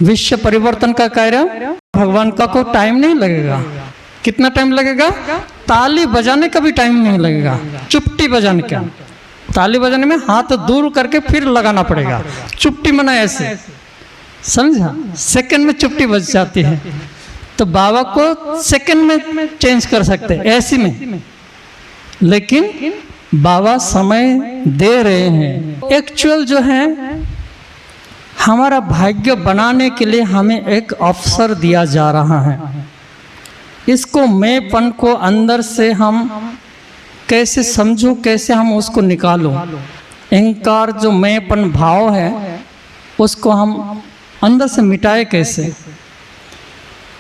विश्व परिवर्तन का कार्य भगवान का को टाइम नहीं लगेगा। कितना टाइम लगेगा? ताली बजाने का भी टाइम नहीं लगेगा, चुपटी बजाने का। ताली बजाने में हाथ दूर करके फिर लगाना पड़ेगा, चुपटी मना ऐसे, समझा? सेकंड में चुपटी बज जाती है। तो बाबा को सेकंड में चेंज कर सकते हैं ऐसी में, लेकिन बाबा समय दे रहे हैं। एक्चुअल जो है हमारा भाग्य बनाने के लिए हमें एक अवसर दिया जा रहा है। इसको मैंपन को अंदर से हम कैसे समझो, कैसे हम उसको निकालो। अहंकार जो मैंपन भाव है उसको हम अंदर से मिटाए कैसे।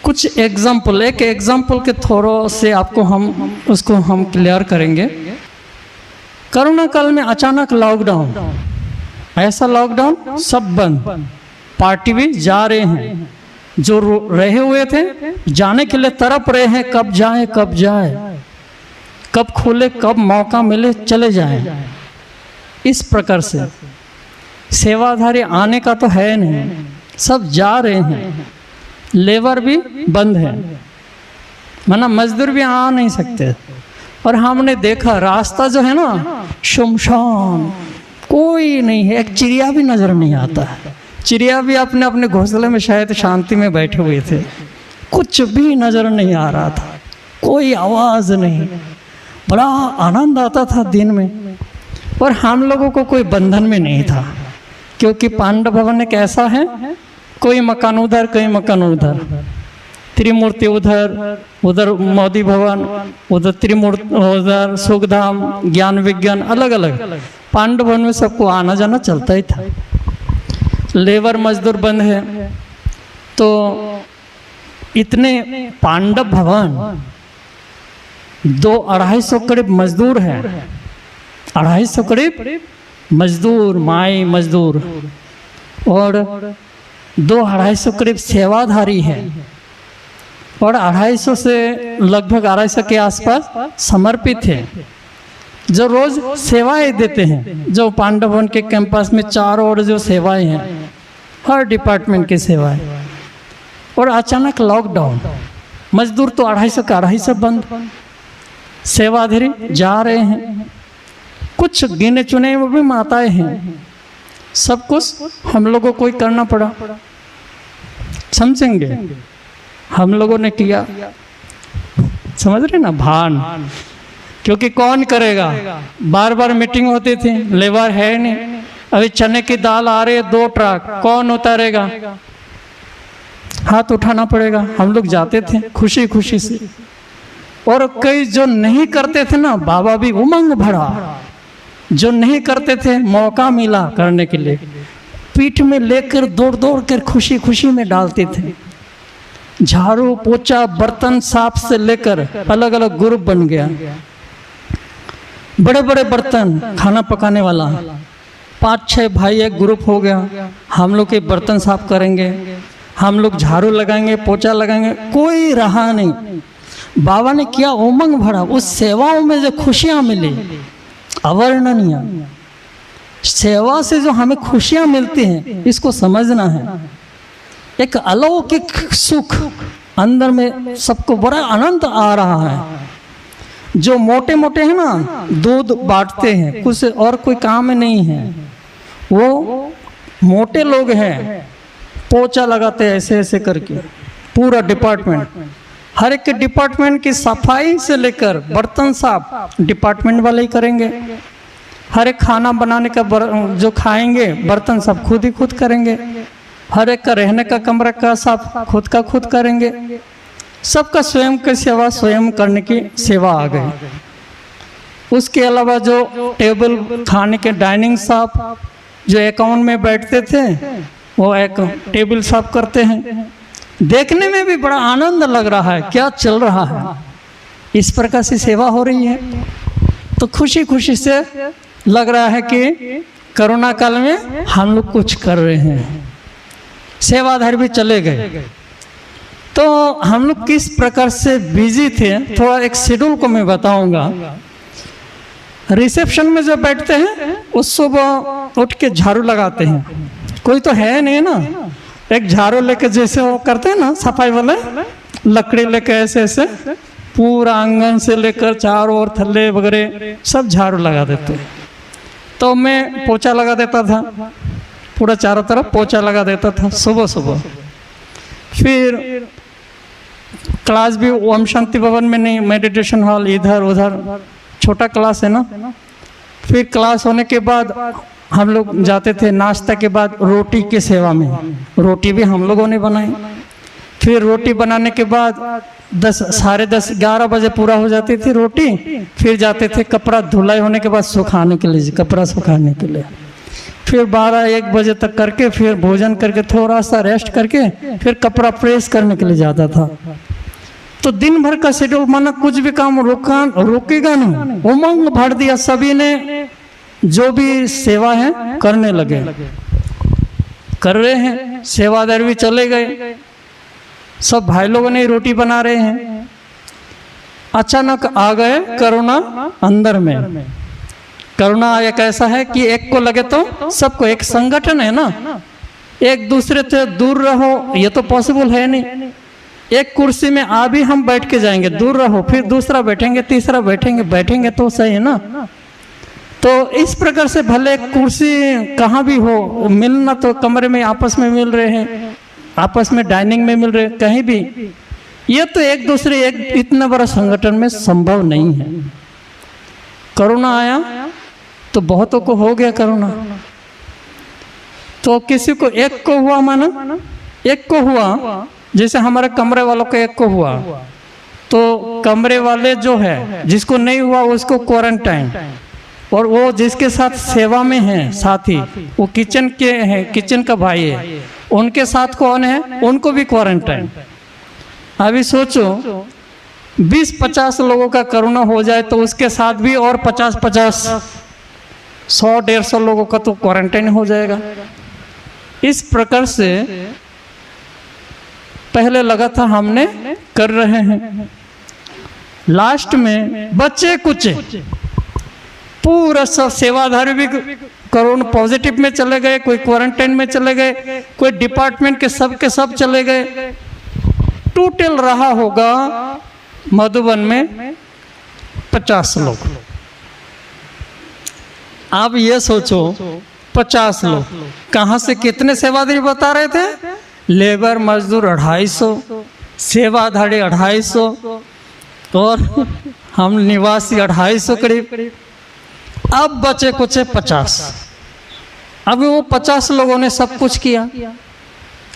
कुछ एग्जाम्पल, एक एग्जाम्पल के थोड़ो से आपको हम उसको हम क्लियर करेंगे। कोरोना काल में अचानक लॉकडाउन, ऐसा लॉकडाउन सब बंद, पार्टी भी जा रहे हैं, जो रहे हुए थे जाने के लिए तड़प रहे हैं, कब जाए कब जाए, कब खुले, कब मौका मिले चले जाएं। इस प्रकार से सेवाधारी आने का तो है नहीं, सब जा रहे हैं। लेबर भी बंद है, माना मजदूर भी आ नहीं सकते। और हमने देखा रास्ता जो है ना सुनसान, कोई नहीं है, एक चिड़िया भी नजर नहीं आता है। चिड़िया भी अपने अपने घोंसले में शायद शांति में बैठे हुए थे, कुछ भी नजर नहीं आ रहा था, कोई आवाज नहीं। बड़ा आनंद आता था दिन में। और हम लोगों को कोई बंधन में नहीं था, क्योंकि पांडव भवन एक ऐसा है, कोई मकान उधर, कोई मकान उधर, त्रिमूर्ति उधर, उधर मोदी भवन, उधर त्रिमूर्ति, उधर सुखधाम, ज्ञान विज्ञान, अलग अलग। पांडव भवन में सबको आना जाना चलता ही था। लेबर मजदूर बंद है, तो इतने पांडव भवन 200-250 करीब मजदूर है, 250 करीब मजदूर, माई मजदूर, और 200-250 करीब सेवाधारी है, और 250 से लगभग 250 के आसपास समर्पित है, जो रोज सेवाएं देते हैं। जो पांडव भवन के कैंपस में चारों ओर जो सेवाएं हैं, हर डिपार्टमेंट की सेवाएं। और अचानक लॉकडाउन, मजदूर तो 250 का 250 बंद, सेवाधारी जा रहे हैं। कुछ गिने चुने वो भी माताएं हैं, सब कुछ हम लोगों को ही करना पड़ा। समझेंगे? हम लोगों ने किया, समझ रहे ना, भान। क्योंकि कौन करेगा, बार बार मीटिंग होती थी, लेबर है नहीं, अभी चने की दाल आ रही है 2 ट्रक, कौन उतारेगा, हाथ उठाना पड़ेगा। हम लोग जाते थे खुशी खुशी से। और कई जो नहीं करते थे ना, बाबा भी उमंग भरा, जो नहीं करते थे मौका मिला करने के लिए, पीठ में लेकर दौड़ दौड़ कर खुशी खुशी में डालते थे। झाड़ू पोछा बर्तन साफ से लेकर अलग अलग ग्रुप बन गया, बड़े बड़े बर्तन खाना पकाने वाला 5-6 भाई एक ग्रुप हो गया। हम लोग के बर्तन साफ करेंगे, हम लोग झाड़ू लगाएंगे, पोछा लगाएंगे, कोई रहा नहीं। बाबा ने किया उमंग भरा, उस सेवाओं में जो खुशियां मिली अवर्णनीय। सेवा से जो हमें खुशियां मिलती हैं, इसको समझना है। एक अलौकिक सुख अंदर में सबको बड़ा आनंद आ रहा है। जो मोटे मोटे हैं ना, दूध बांटते हैं, कुछ और कोई काम नहीं है, वो मोटे लोग हैं, पोछा लगाते हैं ऐसे ऐसे करके पूरा डिपार्टमेंट। हर एक डिपार्टमेंट की सफाई से लेकर बर्तन साफ डिपार्टमेंट वाले ही करेंगे। हर एक खाना बनाने का जो खाएंगे बर्तन सब खुद ही खुद करेंगे। हर एक का रहने का कमरा का साफ खुद का खुद करेंगे। सबका स्वयं की सेवा स्वयं करने की सेवा आ गई। उसके अलावा जो टेबल खाने के डाइनिंग साफ, जो अकाउंट में बैठते थे वो एक टेबल साफ करते हैं। देखने में भी बड़ा आनंद लग रहा है, क्या चल रहा है, इस प्रकार से सेवा हो रही है। तो खुशी खुशी से लग रहा है कि कोरोना काल में हम लोग कुछ कर रहे हैं। सेवाधारी भी चले गए, तो हम लोग किस प्रकार से बिजी थे, थोड़ा एक शेड्यूल को मैं बताऊंगा। रिसेप्शन में जो बैठते हैं उस सुबह उठ के झाड़ू लगाते हैं, कोई तो है नहीं ना, एक झाड़ू लेके जैसे वो करते हैं ना सफाई वाले, लकड़ी लेके ऐसे ऐसे पूरा आंगन से लेकर चारों ओर थल्ले वगैरह सब झाड़ू लगा देते। तो मैं पोछा लगा देता था, पूरा चारों तरफ पोछा लगा देता था सुबह सुबह। फिर क्लास भी ओम शांति भवन में नहीं, मेडिटेशन हॉल इधर उधर, छोटा क्लास है ना। फिर क्लास होने के बाद हम लोग जाते थे नाश्ता के बाद रोटी की सेवा में, रोटी भी हम लोगों ने बनाई। फिर रोटी बनाने के बाद 10 साढ़े 10 11 बजे पूरा हो जाती थी रोटी। फिर जाते थे कपड़ा धुलाई होने के बाद सुखाने के लिए, कपड़ा सुखाने के लिए। फिर 12-1 बजे तक करके फिर भोजन करके थोड़ा सा रेस्ट करके फिर कपड़ा प्रेस करने के लिए जाता था। तो दिन भर का शेड्यूल माना कुछ भी काम रोकेगा नहीं, उमंग भर दिया। सभी ने जो भी सेवा है करने लगे, कर रहे हैं, सेवादार भी चले गए, सब भाई लोगों ने रोटी बना रहे हैं। अचानक आ गए कोरोना अंदर में। कोरोना एक ऐसा है कि एक को लगे तो सबको, एक संगठन है ना, एक दूसरे से दूर रहो ये तो पॉसिबल है नहीं। एक कुर्सी में अभी हम बैठ के जाएंगे, दूर रहो, फिर दूसरा बैठेंगे, तीसरा बैठेंगे तो सही है ना। तो इस प्रकार से भले कुर्सी कहाँ भी हो, मिलना तो कमरे में आपस में मिल रहे हैं, आपस में डाइनिंग में मिल रहे हैं, कहीं भी। ये तो एक दूसरे एक इतना बड़ा संगठन में संभव नहीं है। कोरोना आया तो बहुतों को हो गया कोरोना। तो किसी को एक को हुआ, माना एक को हुआ, जैसे हमारे कमरे वालों को एक को हुआ, तो कमरे वाले जो है जिसको नहीं हुआ उसको क्वारंटाइन, और वो जिसके साथ सेवा में है साथी, वो किचन के हैं, किचन का भाई है, उनके साथ कौन है उनको भी क्वारंटाइन। अभी सोचो 20-50 लोगों का कोरोना हो जाए तो उसके साथ भी और 50-50 100-150 लोगों का तो क्वारंटाइन हो जाएगा। इस प्रकार से पहले लगा था हमने कर रहे हैं, लास्ट में बच्चे कुछ पूरा सब सेवाधारी भी कोरोना पॉजिटिव में चले गए, कोई क्वारंटाइन में चले गए, कोई डिपार्टमेंट के सब चले गए। टोटल रहा होगा मधुबन में 50 लोग। आप ये सोचो 50 लोग कहाँ से कितने सेवाधारी बता रहे थे? लेबर मजदूर 250, सेवाधारी 250 और हम निवासी 250 करीब। अब बचे कुछ 50। अभी वो 50 लोगों ने सब कुछ किया,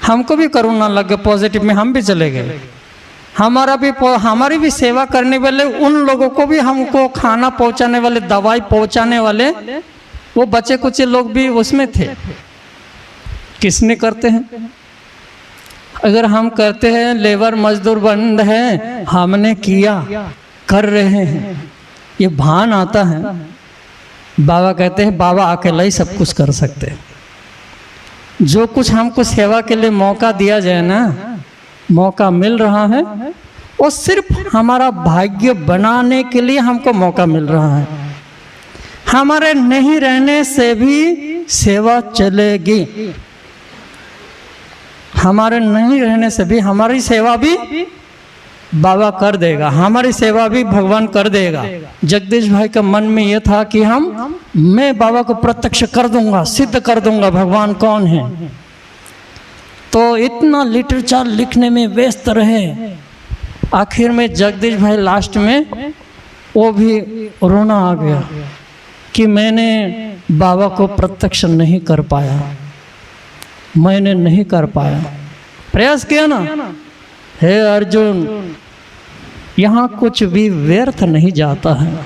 हमको भी कोरोना लग गया पॉजिटिव में, हम भी चले गए। हमारी भी सेवा करने वाले उन लोगों को भी, हमको खाना पहुंचाने वाले, दवाई पहुंचाने वाले, वो बचे कुछ लोग भी उसमें थे। किसने करते हैं? अगर हम करते हैं, लेबर मजदूर बंद है, हमने किया, कर रहे हैं, ये भान आता है। बाबा कहते हैं बाबा अकेला ही सब कुछ कर सकते हैं। जो कुछ हमको सेवा के लिए मौका दिया जाए ना, मौका मिल रहा है, वो सिर्फ हमारा भाग्य बनाने के लिए हमको मौका मिल रहा है। हमारे नहीं रहने से भी सेवा चलेगी, हमारे नहीं रहने से भी हमारी सेवा भी बाबा कर देगा, हमारी सेवा भी भगवान कर देगा। जगदीश भाई का मन में ये था कि मैं बाबा को प्रत्यक्ष कर दूंगा, सिद्ध कर दूंगा भगवान कौन है। तो इतना लिटरेचर लिखने में व्यस्त रहे, आखिर में जगदीश भाई लास्ट में वो भी रोना आ गया कि मैंने बाबा को प्रत्यक्ष नहीं कर पाया, मैंने नहीं कर पाया। प्रयास किया ना। हे अर्जुन, यहाँ कुछ भी व्यर्थ नहीं जाता है,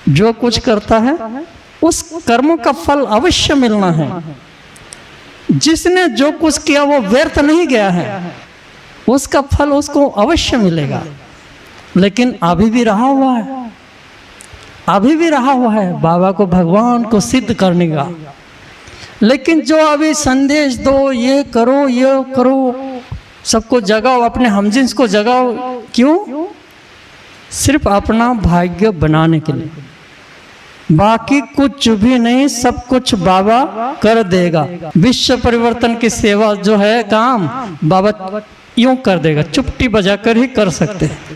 जो कुछ करता है उस कर्मों का फल अवश्य मिलना है। जिसने जो कुछ किया वो व्यर्थ नहीं गया है, उसका फल उसको अवश्य मिलेगा। लेकिन अभी भी रहा हुआ है, अभी भी रहा हुआ है बाबा को, भगवान को सिद्ध करने का। लेकिन जो अभी संदेश दो, ये करो ये करो, सबको जगाओ, अपने हमजिन्स को जगाओ, क्यों? सिर्फ अपना भाग्य बनाने के लिए। बाकी कुछ भी नहीं, सब कुछ बाबा कर देगा। विश्व परिवर्तन की सेवा जो है काम बाबा यूं कर देगा, चुपटी बजाकर ही कर सकते हैं।